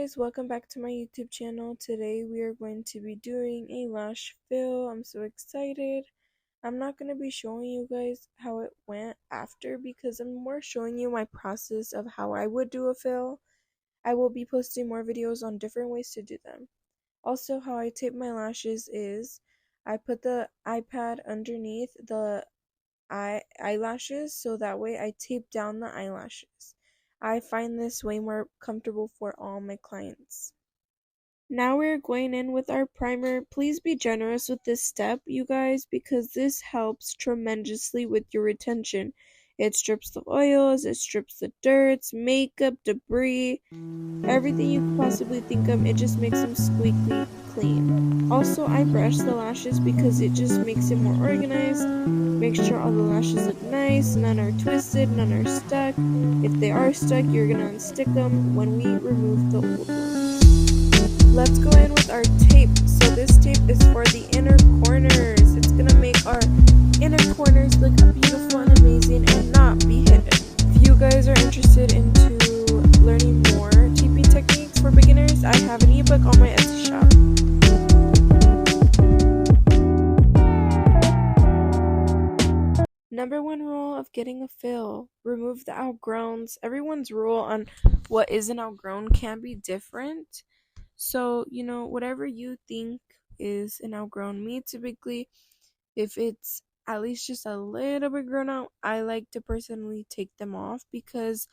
guys, welcome back to my YouTube channel. Today we are going to be doing a lash fill. I'm so excited. I'm not going to be showing you guys how it went after because I'm more showing you my process of how I would do a fill. I will be posting more videos on different ways to do them. Also, how I tape my lashes is I put the iPad underneath the eyelashes so that way I tape down the eyelashes. I find this way more comfortable for all my clients. Now we're going in with our primer. Please be generous with this step, you guys, because this helps tremendously with your retention. It strips the oils, it strips the dirts, makeup, debris, everything you could possibly think of. It just makes them squeaky clean. Also, I brush the lashes because it just makes it more organized. Make sure all the lashes look nice, none are twisted, none are stuck. If they are stuck, you're gonna unstick them when we remove the old ones. Let's go in with our tape. So this tape is for the inner corners. It's gonna make our inner corners look beautiful and amazing and not be hidden. If you guys are interested into learning more taping techniques for beginners, I have an ebook on my Etsy shop. Number one rule of getting a fill: remove the outgrowns. Everyone's rule on what is an outgrown can be different. So, whatever you think is an outgrown, me typically, if it's at least just a little bit grown out, I like to personally take them off because,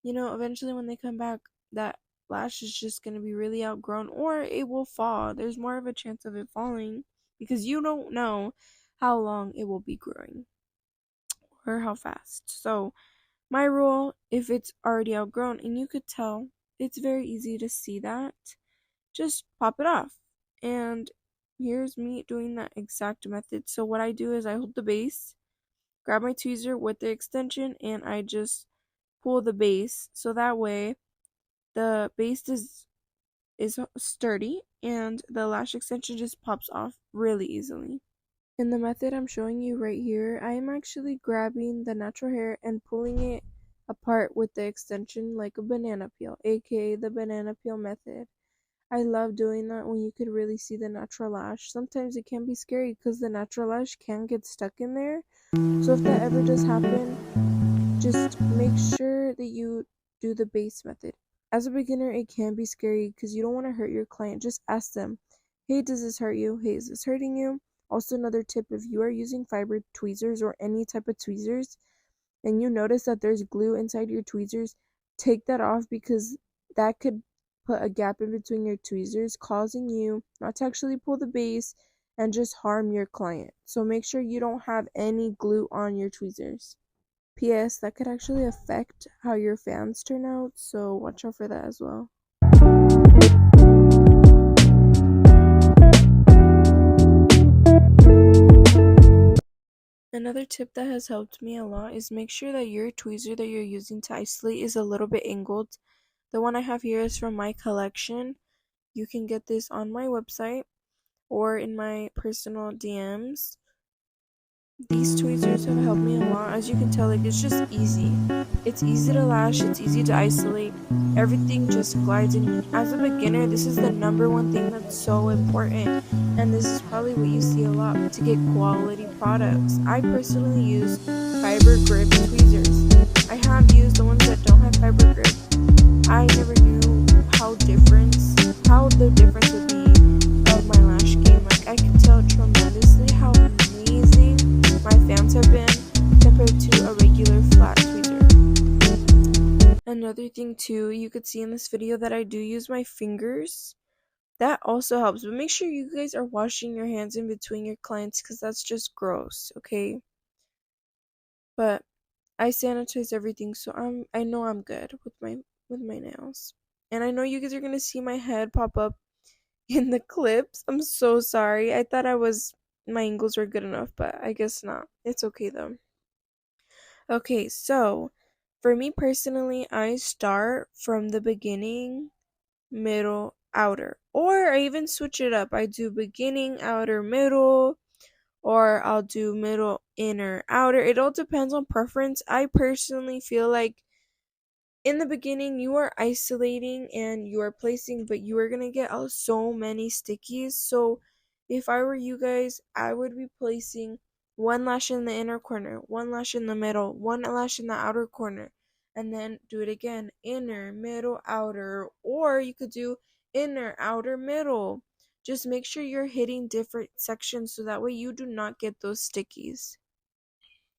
eventually when they come back, that lash is just going to be really outgrown or it will fall. There's more of a chance of it falling because you don't know how long it will be growing or how fast. So, my rule, if it's already outgrown and you could tell, it's very easy to see that, just pop it off. And here's me doing that exact method. So what I do is I hold the base, grab my tweezer with the extension, and I just pull the base so that way the base is sturdy and the lash extension just pops off really easily. In the method I'm showing you right here, I am actually grabbing the natural hair and pulling it apart with the extension like a banana peel, aka the banana peel method. I love doing that when you could really see the natural lash. Sometimes it can be scary because the natural lash can get stuck in there. So if that ever does happen, just make sure that you do the base method. As a beginner, it can be scary because you don't want to hurt your client. Just ask them, hey, does this hurt you? Hey, is this hurting you? Also, another tip, if you are using fiber tweezers or any type of tweezers and you notice that there's glue inside your tweezers, take that off because that could put a gap in between your tweezers, causing you not to actually pull the base and just harm your client. So make sure you don't have any glue on your tweezers. P.S. That could actually affect how your fans turn out, so watch out for that as well. Another tip that has helped me a lot is make sure that your tweezer that you're using to isolate is a little bit angled. The one I have here is from my collection. You can get this on my website or in my personal DMs. These tweezers have helped me a lot. As you can tell, it's just easy. It's easy to lash, it's easy to isolate. Everything just glides in. As a beginner, this is the number one thing that's so important. And this is probably what you see a lot to get quality products. I personally use fiber grip tweezers. I have used the ones that don't have fiber grip. I never knew how the difference would be of my lash game. Like, I could tell tremendously how amazing my fans have been compared to a regular flat tweezer. Another thing too, you could see in this video that I do use my fingers. That also helps, but make sure you guys are washing your hands in between your clients because that's just gross, okay? But I sanitize everything, so I know I'm good with my nails. And I know you guys are gonna see my head pop up in the clips. I'm so sorry. I thought my angles were good enough, but I guess not. It's okay though. Okay, so for me personally, I start from the beginning, middle, outer. Or I even switch it up. I do beginning, outer, middle, or I'll do middle, inner, outer. It all depends on preference. I personally feel like in the beginning you are isolating and you are placing, but you are going to get out so many stickies. So if I were you guys, I would be placing one lash in the inner corner, one lash in the middle, one lash in the outer corner, and then do it again, inner, middle, outer, or you could do inner, outer, middle. Just make sure you're hitting different sections so that way you do not get those stickies.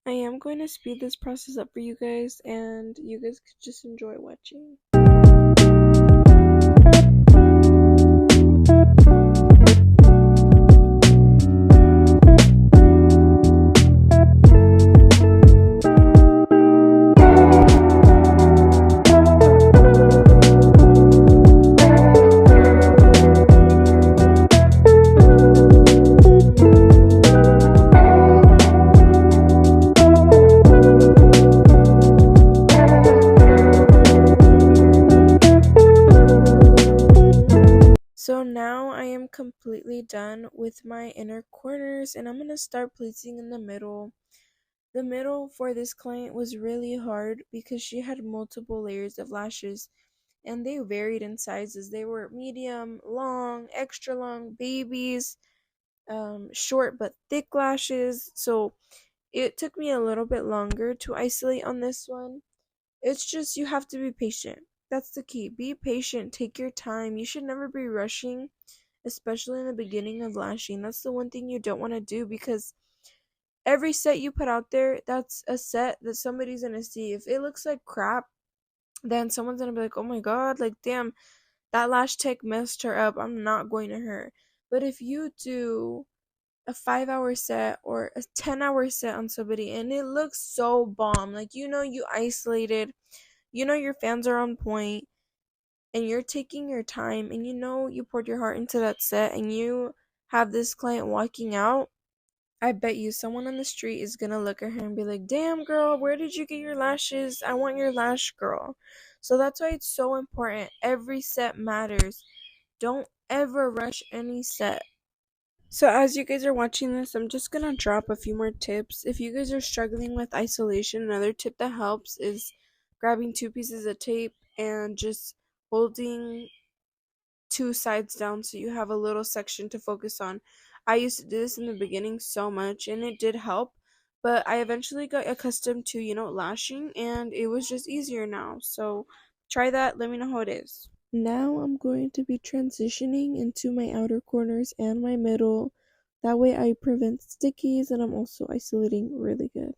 I am going to speed this process up for you guys, and you guys could just enjoy watching. So now I am completely done with my inner corners, and I'm going to start placing in the middle. The middle for this client was really hard because she had multiple layers of lashes and they varied in sizes. They were medium, long, extra long, babies, short but thick lashes. So it took me a little bit longer to isolate on this one. It's just you have to be patient. That's the key. Be patient. Take your time. You should never be rushing, especially in the beginning of lashing. That's the one thing you don't want to do because every set you put out there, that's a set that somebody's going to see. If it looks like crap, then someone's going to be like, oh my god, like, damn, that lash tech messed her up. I'm not going to her. But if you do a 5-hour set or a 10-hour set on somebody and it looks so bomb, like, you isolated, your fans are on point, and you're taking your time, and you poured your heart into that set, and you have this client walking out, I bet you someone on the street is gonna look at her and be like, damn girl, where did you get your lashes? I want your lash, girl. So that's why it's so important. Every set matters. Don't ever rush any set. So as you guys are watching this, I'm just gonna drop a few more tips. If you guys are struggling with isolation, another tip that helps is grabbing 2 pieces of tape and just holding 2 sides down so you have a little section to focus on. I used to do this in the beginning so much and it did help, but I eventually got accustomed to, lashing, and it was just easier now. So try that, let me know how it is. Now I'm going to be transitioning into my outer corners and my middle. That way I prevent stickies and I'm also isolating really good.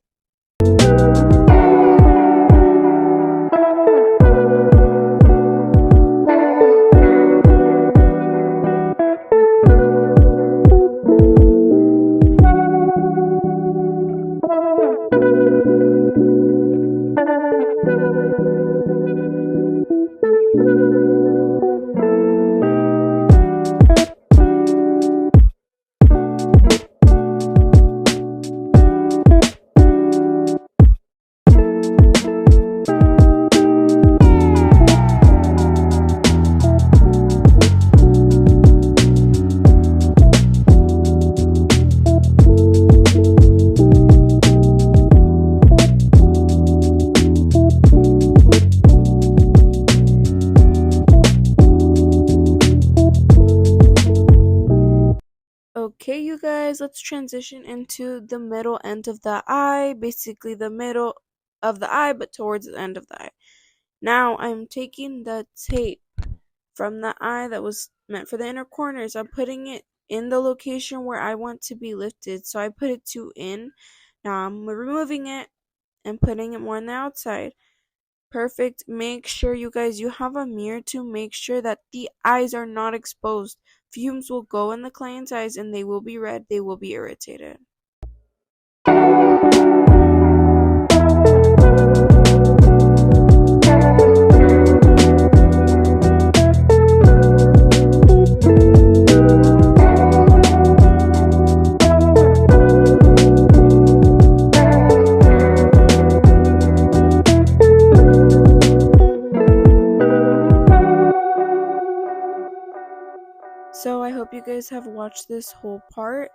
Okay, you guys, let's transition into the middle end of the eye, basically the middle of the eye, but towards the end of the eye. Now, I'm taking the tape from the eye that was meant for the inner corners. I'm putting it in the location where I want to be lifted. So I put it 2 in. Now I'm removing it and putting it more on the outside. Perfect. Make sure you have a mirror to make sure that the eyes are not exposed. Fumes will go in the client's eyes and they will be red, they will be irritated. So I hope you guys have watched this whole part.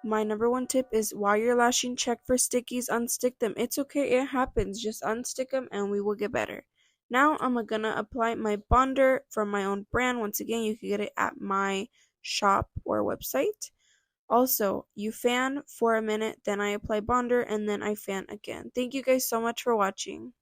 My number one tip is while you're lashing, check for stickies, unstick them. It's okay, it happens. Just unstick them and we will get better. Now I'm gonna apply my bonder from my own brand. Once again, you can get it at my shop or website. Also, you fan for a minute, then I apply bonder, and then I fan again. Thank you guys so much for watching.